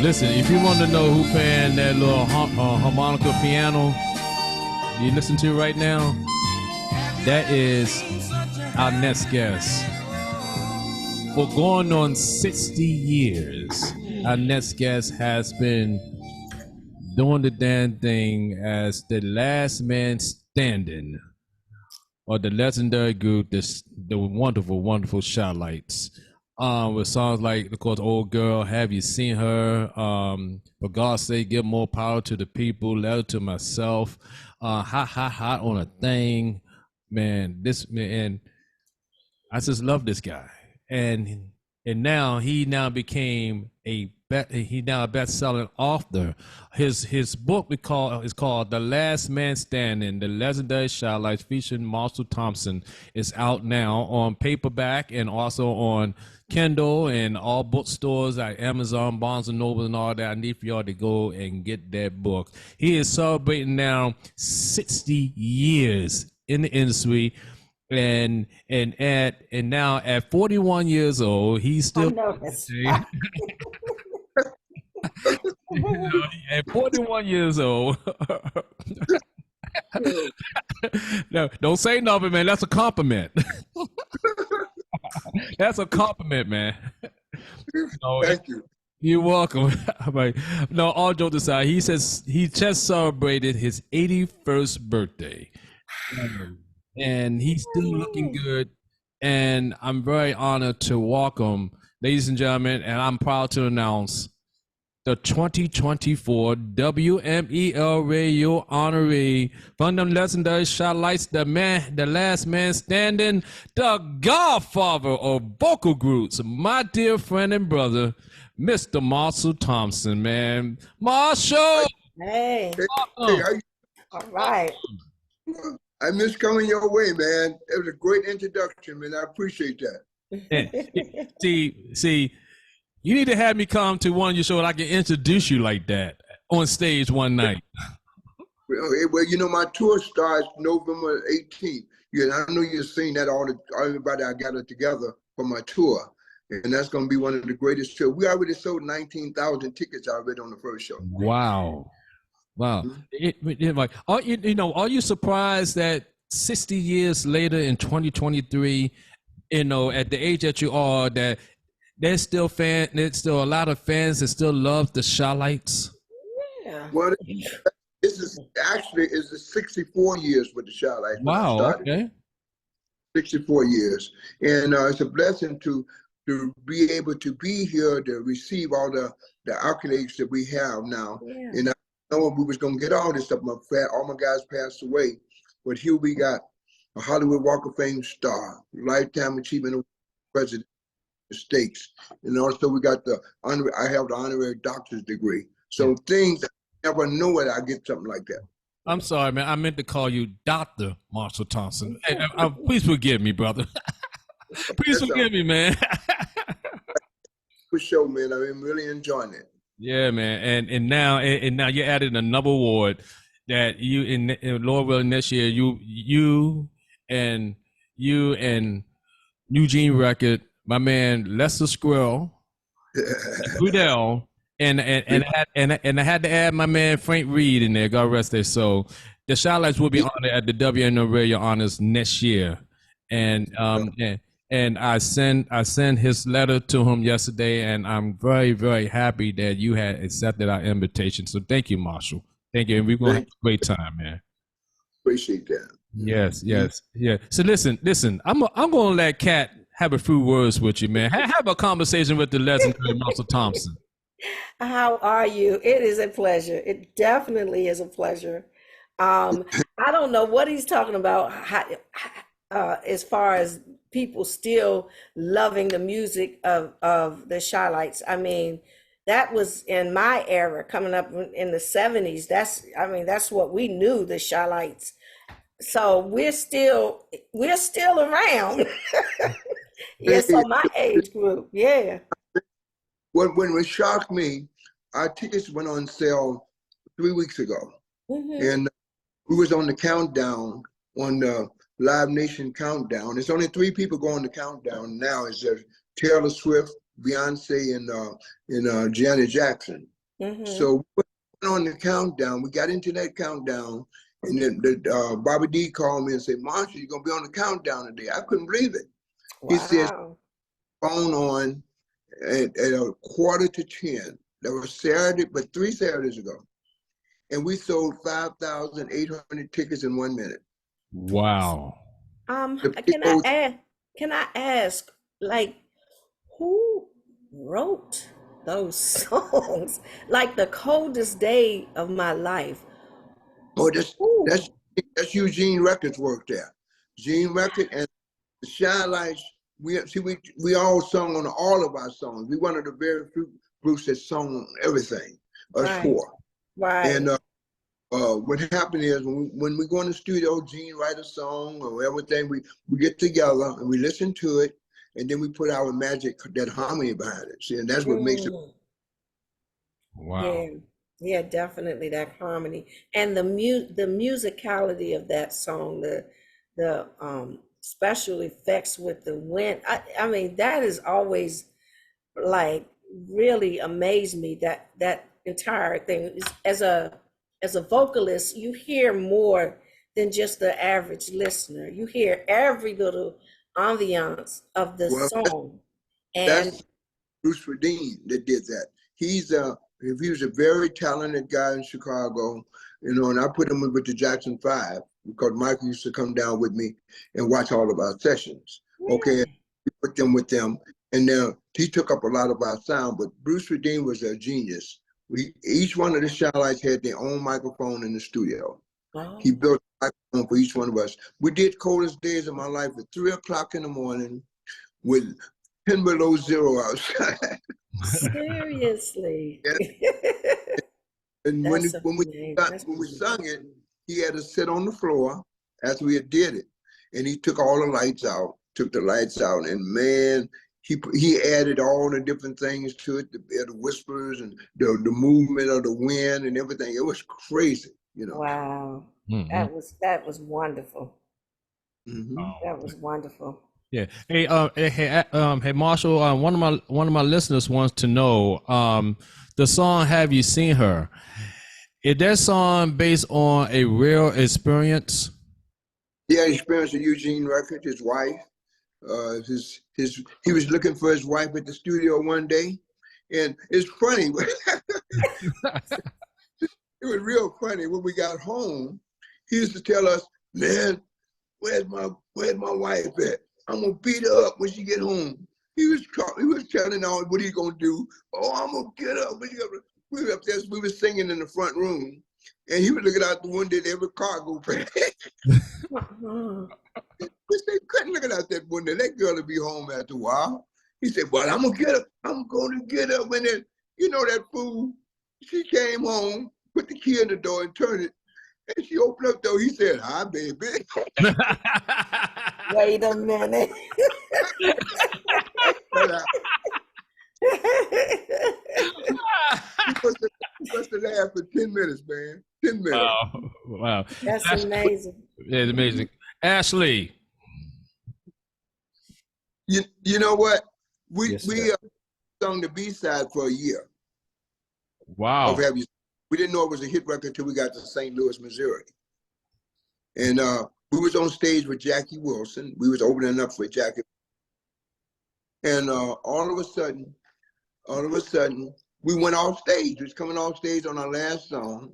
Listen, if you want to know who playing that little harmonica piano you listen to right now, that is our next guest. For going on 60 years, our next guest has been doing the damn thing as the last man standing, or the legendary group, the wonderful, wonderful Shotlights. With songs like, of course, Old Girl, Have You Seen Her? For God's sake, Give More Power to the People, Letter to Myself, Hot, Hot, Hot on a Thing. Man, this man, I just love this guy. And now he became a best-selling author. His book is called The Last Man Standing: The Legendary Shotlights, featuring Marshall Thompson. Is out now on paperback and also on Kindle and all bookstores like Amazon, Barnes and Noble, and all that. I need for y'all to go and get that book. He is celebrating now 60 years in the industry. And now at 41 years old, he's still at 41 years old. No, don't say nothing, man. That's a compliment. That's a compliment, man. Thank you. You're welcome. No, all jokes aside, he says he just celebrated his 81st birthday. And he's still looking good. And I'm very honored to welcome, ladies and gentlemen, and I'm proud to announce the 2024 WMEL Radio honoree from the legendary Shotlights, the last man standing, the godfather of vocal groups, my dear friend and brother, Mr. Marshall Thompson, man. Marshall! Hey. Hey, all right. I miss coming your way, man. It was a great introduction, man. I appreciate that. See, you need to have me come to one of your shows and I can introduce you like that on stage one night. Well, you know, my tour starts November 18th. I know you've seen that everybody I gathered together for my tour. And that's going to be one of the greatest shows. We already sold 19,000 tickets already on the first show. Wow. Are you surprised that 60 years later in 2023, at the age that you are, that there's still a lot of fans that still love the Shotlights? Yeah. Well, this is the 64 years with the Shotlights. Wow. Okay. 64 years, and it's a blessing to be able to be here to receive all the accolades that we have now. Yeah. And I know we was gonna get all this stuff. All my guys passed away, but here we got a Hollywood Walk of Fame star, Lifetime Achievement Award, President of the States, and also we got I have the honorary doctor's degree. So things I never knew it. I get something like that. I'm sorry, man. I meant to call you Dr. Marshall Thompson. Hey, please forgive me, brother. Please forgive me, man. For sure, man. I'm really enjoying it. Yeah, man. And now you added another award that you in Louisville next year. You and Eugene Record, my man Lester Squirrel, Goodell, and I had to add my man Frank Reed in there. God rest their soul. The Shotlights will be honored at the WNO Radio Honors next year, and I sent his letter to him yesterday, and I'm very, very happy that you had accepted our invitation. So thank you, Marshall. Thank you, and we're gonna have a great time, man. Appreciate that. Yes. So listen. I'm gonna let Kat have a few words with you, man. Have a conversation with the legendary Marshall Thompson. How are you? It is a pleasure. It definitely is a pleasure. I don't know what he's talking about as far as people still loving the music of the Shotlights. I mean, that was in my era, coming up in the 70s. That's what we knew, the Shotlights. So we're still around. Yeah, so my age group, yeah. When it shocked me, our tickets went on sale 3 weeks ago. Mm-hmm. And we was on the countdown, on the Live Nation countdown. There's only 3 people going to countdown now. It's Taylor Swift, Beyonce, and Janet Jackson. Mm-hmm. So we went on the countdown. We got into that countdown, and then Bobby D called me and said, "Marshall, you're gonna be on the countdown today." I couldn't believe it. He said, Wow. "Phone on at a quarter to 10." That was Saturday, but 3 Saturdays ago, and we sold 5,800 tickets in 1 minute. Wow. The Can I people, ask, like, who wrote those songs? Like the coldest day of my life. oh, that's Ooh, that's that's Eugene Records work there. Gene Record and the Shine Lights. We all sung on all of our songs. We one of the very few groups that sung on everything. Us right, four. And right. what happened is when we go in the studio, Gene write a song or everything, we get together and we listen to it, and then we put our magic, that harmony behind it. See, and that's what makes it. Mm, Wow. yeah, yeah, definitely that harmony and the musicality of that song, the special effects with the wind. I mean, that is always like really amazed me, that entire thing is, as a vocalist you hear more than just the average listener. You hear every little ambiance of the Well, song. And that's Bruce Redeen that did that. He was a very talented guy in Chicago, and I put him with the Jackson Five because Michael used to come down with me and watch all of our sessions. Okay, yeah, we put them with them, and now he took up a lot of our sound. But Bruce Redeen was a genius. Each one of the Shylights had their own microphone in the studio. He oh, built a microphone for each one of us. We did Coldest Days of My Life at 3 o'clock in the morning with 10 below zero outside. seriously. Yeah. And That's amazing. That's when we beautiful. sung it, he had to sit on the floor after we had did it, and he took all the lights out, and man, he added all the different things to it, the whispers and the movement of the wind and everything. It was crazy, you know. Wow, Hmm. that was wonderful. Hmm. That was wonderful. Yeah. Hey, Marshall. One of my listeners wants to know the song "Have You Seen Her?" Is that song based on a real experience? Yeah, he experienced a Eugene record. His wife, he was looking for his wife at the studio one day, and it's funny. It was real funny when we got home. He used to tell us, "Man, where's my wife at? I'm gonna beat her up when she get home." He was telling all what he gonna do. "Oh, I'm gonna get up." We were up there. We were singing in the front room, and he was looking out the window at every car go past. Uh-huh. We said, "Couldn't looking out that window. That girl will be home after a while." He said, "Well, I'm gonna get up. I'm gonna get up." And then, that fool. She came home, put the key in the door, and turned it. And she opened up the door. He said, "Hi, baby." Wait a minute. But he must have laughed for 10 minutes, man. 10 minutes. Wow. Wow. That's That's amazing. yeah, amazing. Ashley. You know what? We Yes, sir. we sung the B-side for a year of Wow. Have You. We didn't know it was a hit record until we got to St. Louis, Missouri. And we was on stage with Jackie Wilson. We was opening up for Jackie. And all of a sudden, we went off stage. We was coming off stage on our last song.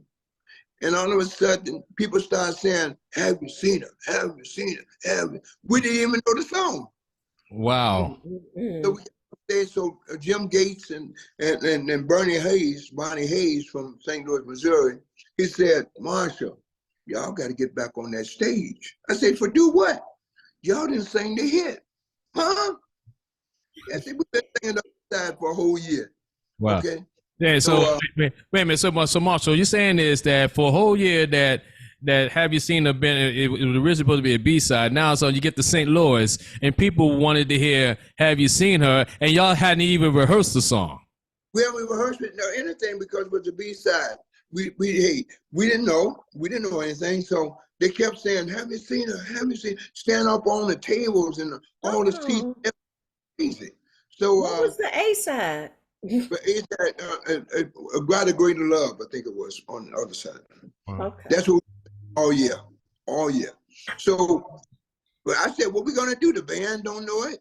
And all of a sudden, people started saying, "Have you seen her? Have you seen her? Have you?" We didn't even know the song. Wow. So Mm-mm. we got off stage. So Jim Gates and Bonnie Hayes from St. Louis, Missouri, he said, "Marshall, y'all got to get back on that stage." I said, "For do what? Y'all didn't sing the hit." Huh? I said, "We've been singing the side for a whole year." Wow. Okay. Yeah. So So wait a minute. So Marshall, you're saying is that for a whole year that Have You Seen Her been? It was originally supposed to be a B-side. Now, so you get to St. Louis, and people wanted to hear "Have You Seen Her?" and y'all hadn't even rehearsed the song. we rehearsed it or anything because it was the B-side. We didn't know. We didn't know anything. So they kept saying, "Have you seen her? Have you seen her?" Stand up on the tables and all the seats. Oh, Crazy. So what was the A side? But it's that a greater greater love, I think it was on the other side. Wow. Okay. That's what. Oh yeah, oh yeah. So, but I said, what we gonna do? The band don't know it,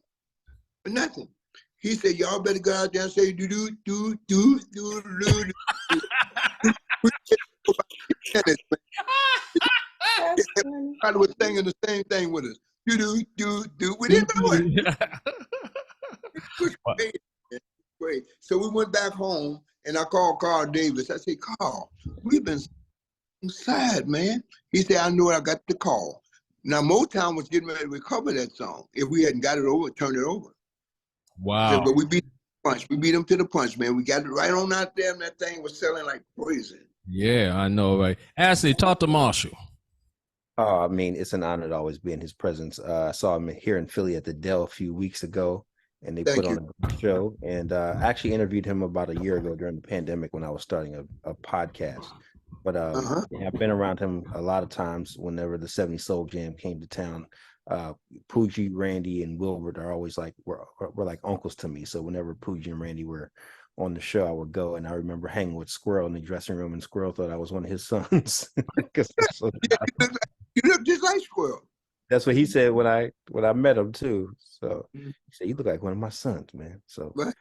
but nothing. He said, y'all better go out there and say do do do do do do. That's funny. Everybody was singing the same thing with us. Do do do do. We didn't know it. It was crazy. Man. Great. So we went back home, and I called Carl Davis. I said, Carl, we've been sad, man. He said, I know I got the call. Now, Motown was getting ready to recover that song. If we hadn't got it over, turn it over. Wow. Said, but we beat the punch. We beat them to the punch, man. We got it right on out there, and that thing was selling like crazy. Yeah, I know, right? Ashley, talk to Marshall. I mean, it's an honor to always be in his presence. I saw him here in Philly at the Dell a few weeks ago, and they Thank put on a great show. And I actually interviewed him about a year ago during the pandemic when I was starting a podcast. But yeah, I've been around him a lot of times whenever the 70 Soul Jam came to town. Poogie, Randy, and Wilbert are always like, we're like uncles to me. So whenever Poogie and Randy were on the show, I would go, and I remember hanging with Squirrel in the dressing room, and Squirrel thought I was one of his sons. So You look just like Squirrel. that's what he said when I met him too. So he said, "You look like one of my sons, man." So Right.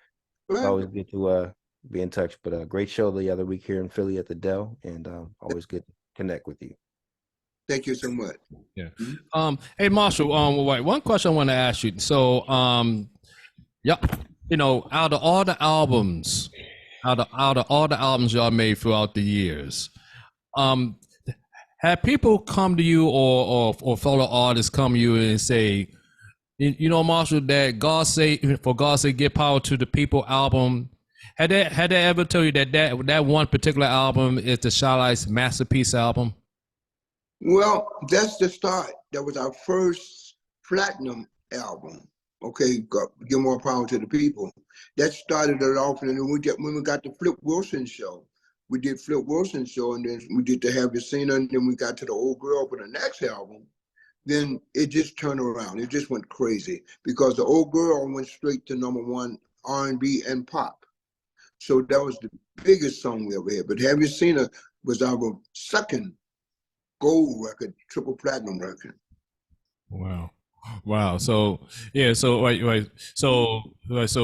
it's always good to be in touch. But a great show the other week here in Philly at the Dell, and always good to connect with you. Thank you so much. Yeah. Hey, Marshall. One question I want to ask you. So, yeah, out of all the albums, y'all made throughout the years, have people come to you or fellow artists come to you and say, Marshall, that for God's sake, give power to the people album. Had they ever told you that one particular album is the Shy-Lights masterpiece album? Well, that's the start. That was our first platinum album. Okay, give more power to the people. That started it off, and then when we got the Flip Wilson show, we did Flip Wilson show, and then we did the Have You Seen Her, and then we got to the Old Girl for the next album. Then it just turned around. It just went crazy because the Old Girl went straight to #1 R&B and pop. So that was the biggest song we ever had. But Have You Seen Her was our second gold record, triple platinum record. Wow. So yeah. So right. So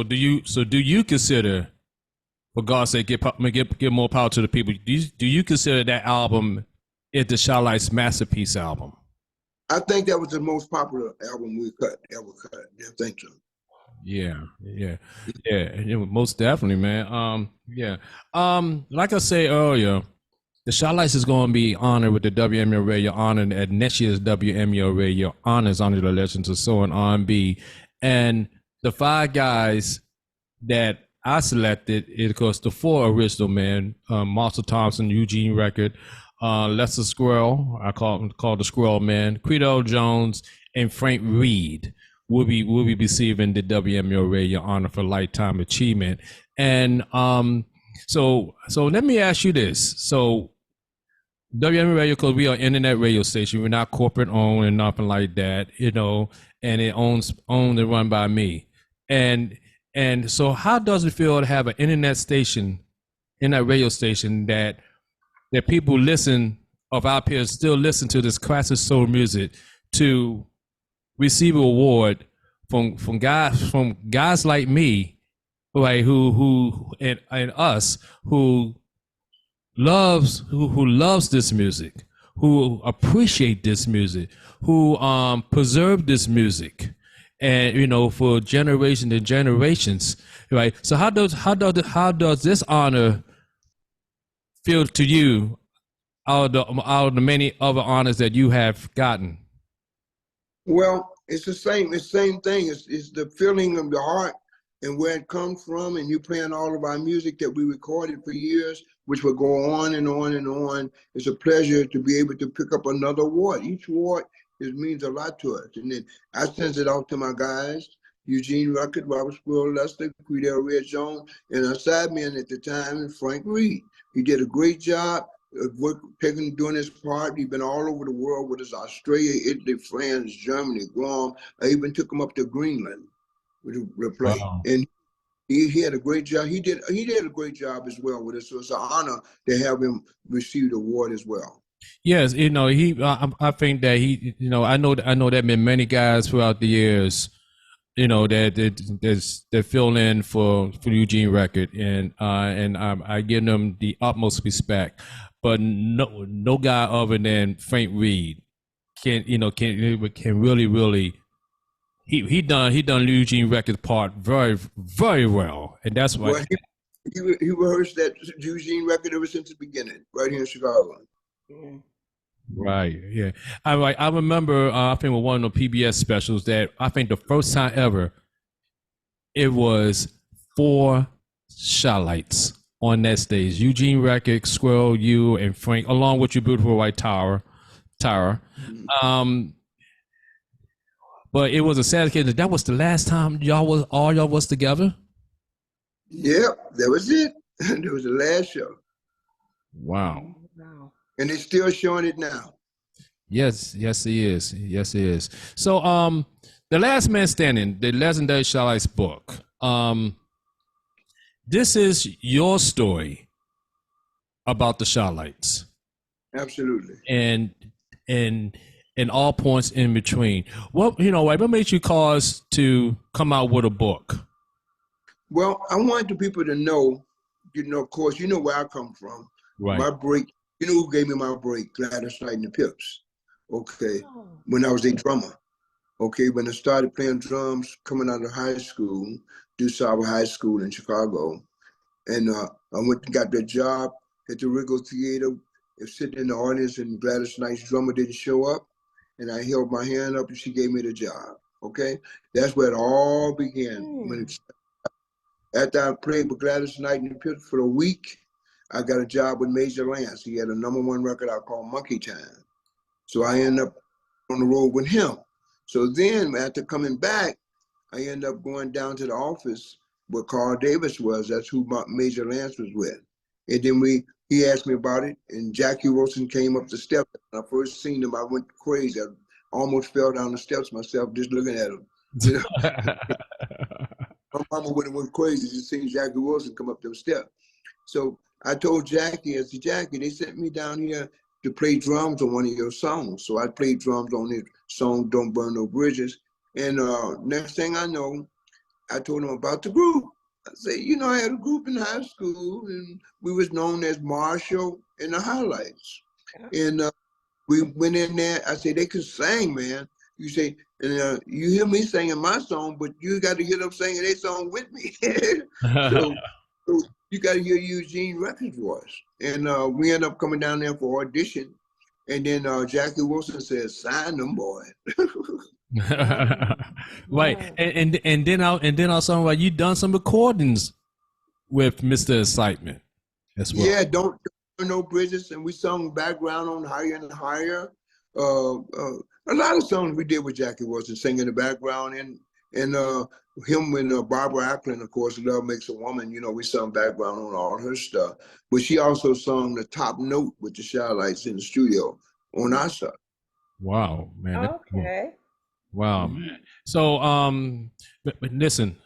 do you consider, for God's sake, give more power to the people? Do you consider that album is the Shy-Lights masterpiece album? I think that was the most popular album we ever cut. Yeah, thank you. Yeah, most definitely, man. Like I said earlier, the Shy-Lights is going to be honored with the WMO Radio Honor at next year's WMO Radio Honors under the Legends of Soul and R&B. And the 5 guys that I selected, of course, the 4 original men, Marshall Thompson, Eugene Record, Lester Squirrel, I call the Squirrel Man, Credo Jones, and Frank Reed will be receiving the WMO Radio Honor for Lifetime Achievement. And so let me ask you this. So WMO Radio, because we are an internet radio station, we're not corporate owned and nothing like that, and it owned and run by me. And so how does it feel to have an internet radio station that people of our peers still listen to this classic soul music, to receive an award from guys like me, right, who and us who loves this music, who appreciate this music, who preserve this music, and for generations and generations, right? So how does this honor feel to you out of the many other honors that you have gotten? Well, it's the same thing. It's the feeling of the heart and where it comes from, and you playing all of our music that we recorded for years, which will go on and on and on. It's a pleasure to be able to pick up another award. Each award means a lot to us. And then I send it out to my guys, Eugene Record, Robert Squirrel, Lester, Creedell Red Jones, and our sideman at the time, Frank Reed. He did a great job of doing his part. He's been all over the world with us, Australia, Italy, France, Germany, Guam. I even took him up to Greenland with a play. Wow. And He had a great job. He did a great job as well with us. So it's an honor to have him receive the award as well. Yes, I think that I know there have been many guys throughout the years, that fill in for Eugene Record, and I give them the utmost respect. But no guy other than Frank Reed can really he done Eugene Record's part very, very well, and that's why. Well, he rehearsed that Eugene Record ever since the beginning, right here in Chicago. Mm. Right, yeah. I remember, I think with one of the PBS specials that I think the first time ever, it was 4 Shy-Lights on that stage. Eugene Record, Squirrel, you, and Frank, along with your beautiful wife, Tara. Mm-hmm. But it was a sad case that was the last time all y'all was together? Yep, that was it. That was the last show. Wow. And they're still showing it now. Yes, he is. So, The Last Man Standing, the legendary Shy-Lights book. This is your story about the Shy-Lights. Absolutely. And all points in between. What made you cause to come out with a book? Well, I wanted the people to know, of course, where I come from. Right. My break, who gave me my break? Gladys Knight and the Pips. Okay. Oh. When I was a drummer. Okay. When I started playing drums coming out of high school, DuSable High School in Chicago. And I went and got that job at the Riggle Theater, sitting in the audience, and Gladys Knight's drummer didn't show up. And I held my hand up and she gave me the job. Okay. That's where it all began. After I played with Gladys Knight and the Pips for a week, I got a job with Major Lance. He had a #1 record out called Monkey Time. So I ended up on the road with him. So then after coming back, I ended up going down to the office where Carl Davis was. That's who Major Lance was with. And then he asked me about it, and Jackie Wilson came up the steps. When I first seen him, I went crazy. I almost fell down the steps myself just looking at him. My mama would have went crazy just seeing Jackie Wilson come up those steps. So I told Jackie, I said, Jackie, they sent me down here to play drums on one of your songs. So I played drums on his song, Don't Burn No Bridges. And next thing I know, I told him about the group. I said, I had a group in high school, and we was known as Marshall and the Highlights. Yeah. And we went in there. I said, they could sing, man. You say, and you hear me singing my song, but you got to hear them singing their song with me. so you got to hear Eugene Record's voice. And we ended up coming down there for audition. And then Jackie Wilson said, sign them, boy. Right. And then I saw like you done some recordings with Mr. Excitement as well. Yeah, Don't Burn No Bridges, and we sung background on Higher and Higher. A lot of songs we did with Jackie Wilson, singing the background, and him and Barbara Acklin, of course, Love Makes a Woman. We sung background on all her stuff. But she also sung the top note with the Shy-Lights in the studio on our stuff. Wow, man. Okay. Wow, man. So, but listen.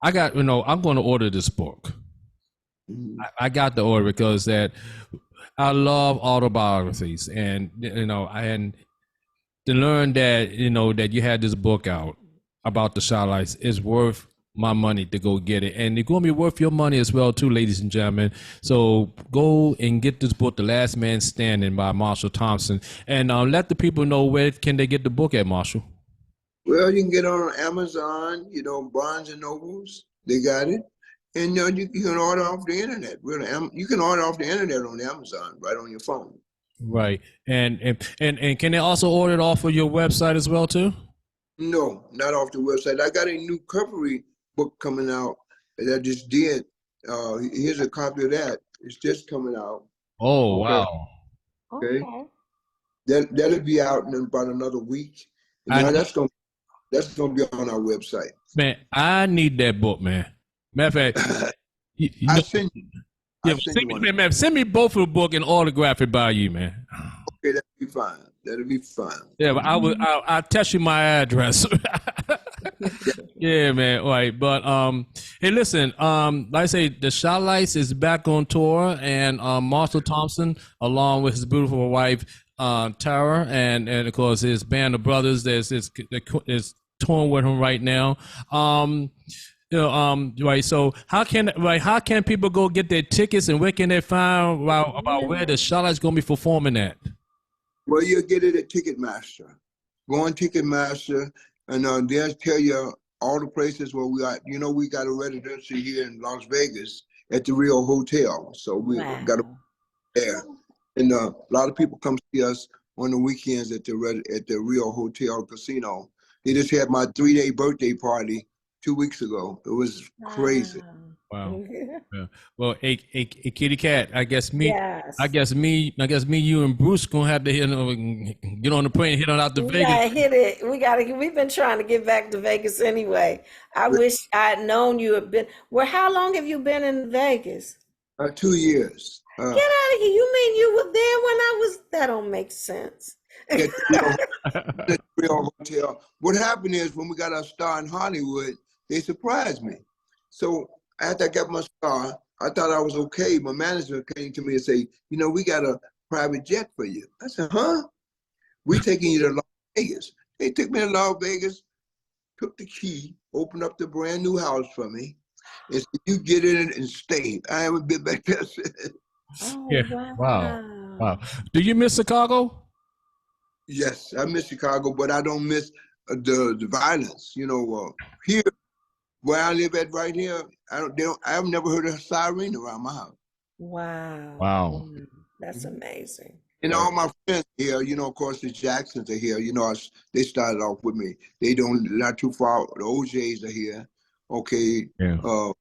I got, I'm going to order this book. Mm-hmm. I got the order because that I love autobiographies, and and to learn that that you had this book out about the Shy-Lights is worth my money to go get it, and it's going to be worth your money as well too, ladies and gentlemen. So go and get this book, The Last Man Standing by Marshall Thompson, and let the people know where can they get the book at, Marshall. Well, you can get it on Amazon, Barnes and Nobles, they got it. And you can order off the internet. Really, you can order off the internet on Amazon, right on your phone. Right, and can they also order it off of your website as well too? No, not off the website. I got a new covery book coming out that I just did. Here's a copy of that. It's just coming out. Oh wow! Okay, that'll be out in about another week. And that's gonna be on our website. Man, I need that book, man. Matter of fact, I send you. Man, send me both of the book and autograph it by you, man. Okay, that'll be fine. That'll be fine. Yeah, but I'll text you my address. Yeah, man. All right. But hey, listen, like I say, the Shot Lights is back on tour, and Marshall Thompson, along with his beautiful wife, Tara, and of course his band of brothers is touring with him right now. Right. So how can people go get their tickets, and where can they find about where the Shot Lights gonna be performing at? Well, you'll get it at Ticketmaster. Go on Ticketmaster, and they'll tell you all the places where we are. You know, we got a residency here in Las Vegas at the Rio Hotel, so we got a there. And a lot of people come see us on the weekends at the Rio Hotel Casino. They just had my 3-day birthday party 2 weeks ago. It was crazy. Wow. Yeah. Well, hey, Kitty Cat, I guess me, you and Bruce gonna have to get on the plane and hit on out to Vegas. Yeah, hit it. We've been trying to get back to Vegas anyway. I wish I had known you had been. Well, how long have you been in Vegas? 2 years. Get out of here. You mean you were there when I was? That don't make sense. At the Rio Hotel. What happened is when we got our star in Hollywood, they surprised me. So after I got my star, I thought I was okay. My manager came to me and said, we got a private jet for you. I said, huh? We taking you to Las Vegas. They took me to Las Vegas, took the key, opened up the brand new house for me, and said, you get in it and stay. I haven't been back there since. Oh, yeah. Wow. Do you miss Chicago? Yes, I miss Chicago, but I don't miss the violence. Here, where I live at right here, I've never heard a siren around my house. Wow. That's amazing. And all my friends here, of course, the Jacksons are here. They started off with me. Not too far. The OJs are here. Okay. Yeah.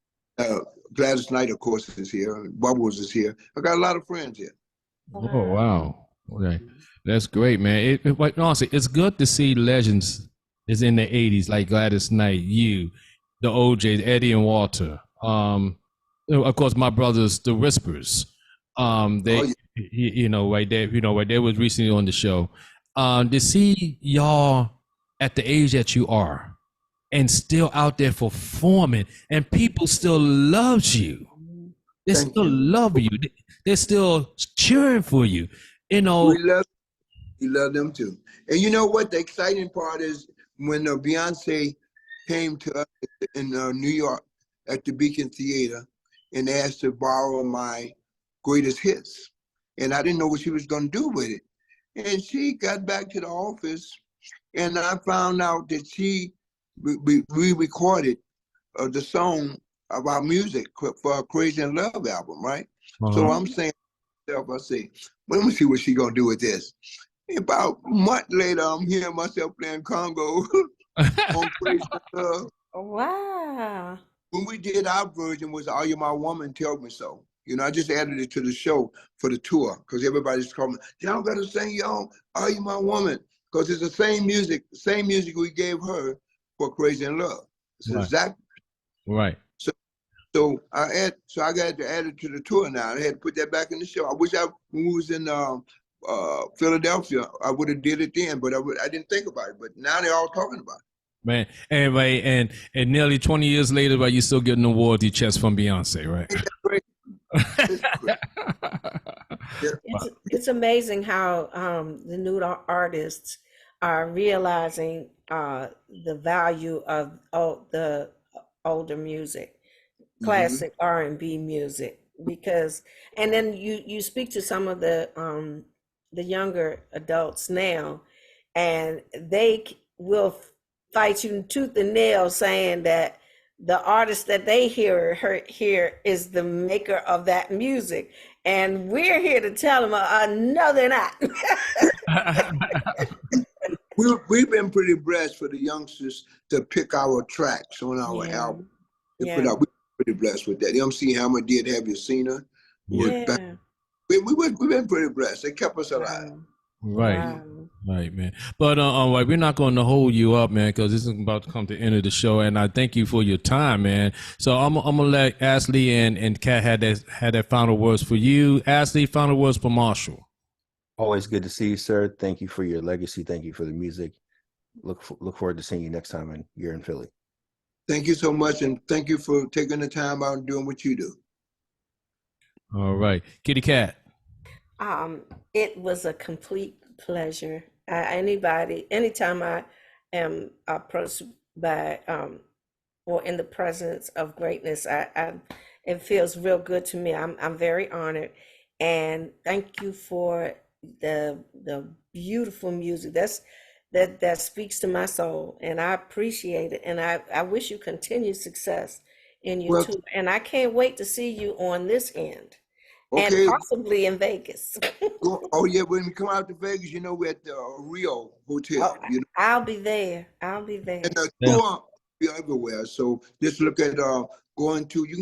Gladys Knight, of course, is here. Bubbles is here. I got a lot of friends here. Oh, wow. Okay. That's great, man. Honestly, it's good to see legends is in the 80s, like Gladys Knight, you, the OJs, Eddie and Walter. Of course, my brothers, the Whispers. Right there was recently on the show. To see y'all at the age that you are and still out there performing, and people still loves you. They still love you. They're still cheering for you. We love them too. And you know what? The exciting part is when Beyonce came to us in New York at the Beacon Theater and asked to borrow my greatest hits. And I didn't know what she was going to do with it. And she got back to the office, and I found out that she re-recorded the song about music for a Crazy in Love album, right? So I'm saying to myself, I say, well, let me see what she's going to do with this. About a month later, I'm hearing myself playing Congo on Crazy in Love. Wow. When we did our version was Are You My Woman, Tell Me So. I just added it to the show for the tour because everybody's calling me, y'all got to sing y'all Are You My Woman? Because it's the same music we gave her for Crazy in Love. It's exactly right. So I got to add it to the tour now. I had to put that back in the show. I wish when we was in Philadelphia, I would have did it then, but I didn't think about it. But now they're all talking about it. Man, and nearly 20 years later, right, you're still getting a royalty checks from Beyonce, right? It's amazing how the new artists are realizing the value of the older music, classic R&B music, and then you speak to some of the younger adults now, and they will fight you tooth and nail saying that the artist that they hear is the maker of that music. And we're here to tell them, no, they're not. We've been pretty blessed for the youngsters to pick our tracks on our album. We're pretty blessed with that. MC Hammer did Have You Seen Her? We've been pretty blessed. They kept us alive. Right. Wow. Right, man. But we're not going to hold you up, man, because this is about to come to the end of the show, and I thank you for your time, man. So I'm gonna let Ashley and Kat had that final words for you. Ashley, final words for Marshall. Always good to see you, sir. Thank you for your legacy. Thank you for the music. look forward to seeing you next time you're in Philly. Thank you so much, and thank you for taking the time out and doing what you do. All right, Kitty Cat. It was a complete pleasure. Anytime I am approached by or in the presence of greatness, it feels real good to me. I'm very honored, and thank you for the beautiful music that speaks to my soul, and I appreciate it, and I wish you continued success in your tour, and I can't wait to see you on this end, and possibly in Vegas. Oh yeah, when we come out to Vegas, we're at the Rio Hotel. I'll be there. And the tour be everywhere. So just look at you can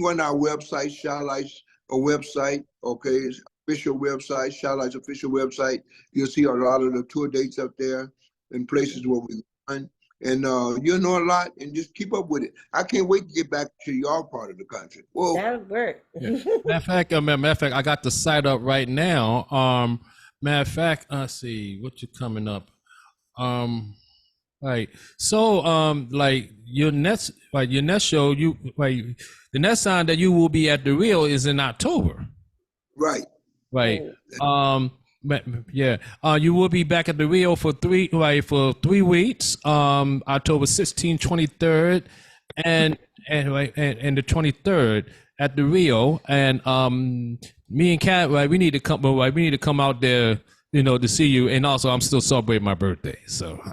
go on our website, Shylight's website, okay, official website, Shylight's official website. You'll see a lot of the tour dates up there and places where we're going. And you'll know a lot, and just keep up with it. I can't wait to get back to your part of the country. Whoa. That'll work. Matter of fact, I got the site up right now. Matter of fact, let's see what you coming up. Right. So, like your next show, the next time that you will be at the Rio is in October. Right. Right. Yeah. You will be back at the Rio for 3 weeks. October 16th, 23rd, and the 23rd at the Rio. And me and Kat, we need to come out there, to see you. And also, I'm still celebrating my birthday, so my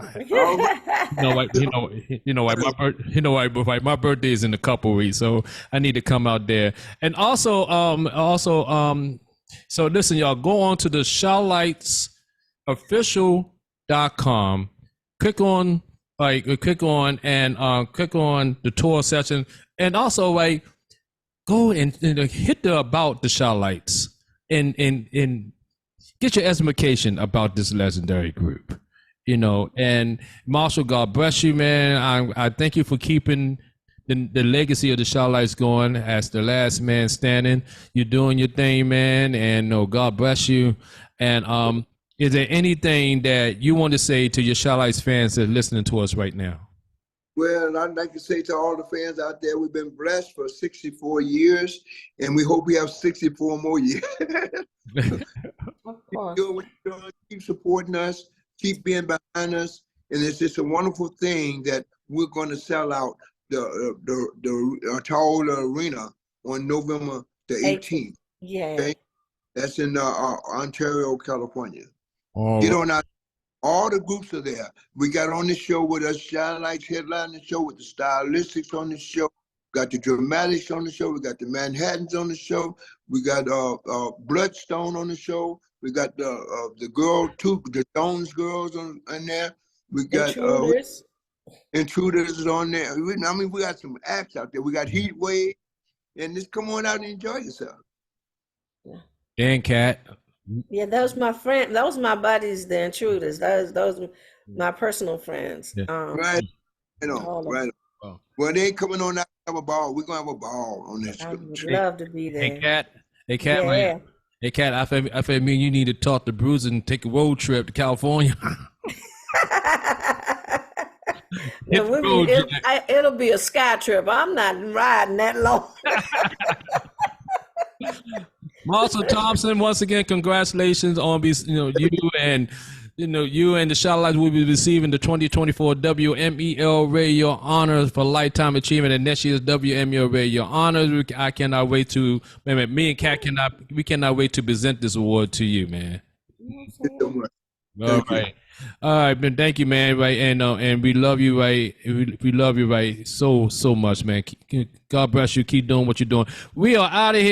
birthday is in a couple weeks, so I need to come out there. And also, so listen, y'all, go on to the ShylightsOfficial.com, click on the tour section, and also go and hit the about the Shylights and get your education about this legendary group, and Marshall, God bless you, man. I thank you for keeping the legacy of the Shylights going as the last man standing. You're doing your thing, man, and God bless you. And is there anything that you want to say to your Shylights fans that are listening to us right now? Well, I'd like to say to all the fans out there, we've been blessed for 64 years, and we hope we have 64 more years. Of course. Keep supporting us, keep being behind us, and it's just a wonderful thing that we're going to sell out the Tower Arena on November the 18th. Yeah. Okay? That's in Ontario, California. Get on out. All the groups are there. We got on the show with us, Shylights headline the show with the Stylistics on the show. Got the Dramatics on the show. We got the Manhattans on the show. We got Bloodstone on the show. We got the Jones girls on there. We got Intruders is on there. We got some acts out there. We got Heat Wave, and just come on out and enjoy yourself. And Kat. Yeah, those my friend. Those my buddies, the Intruders. Those my personal friends. Yeah. Right. Right. Oh. Well, they ain't coming on out to have a ball. We're gonna have a ball on this. I would love to be there. Hey Kat, Yeah. Hey Kat, I feel me. You need to talk to Bruce and take a road trip to California. It'll be a sky trip. I'm not riding that long. Marshall Thompson, once again, congratulations on you and the Shylights will be receiving the 2024 WMEL Radio Honors for Lifetime Achievement and next year's WMEL Radio Honors. I cannot wait to, me and Kat cannot wait to present this award to you, man. All right. All right, man. Thank you, man. Right, and we love you, right? We love you, right? So much, man. God bless you. Keep doing what you're doing. We are out of here.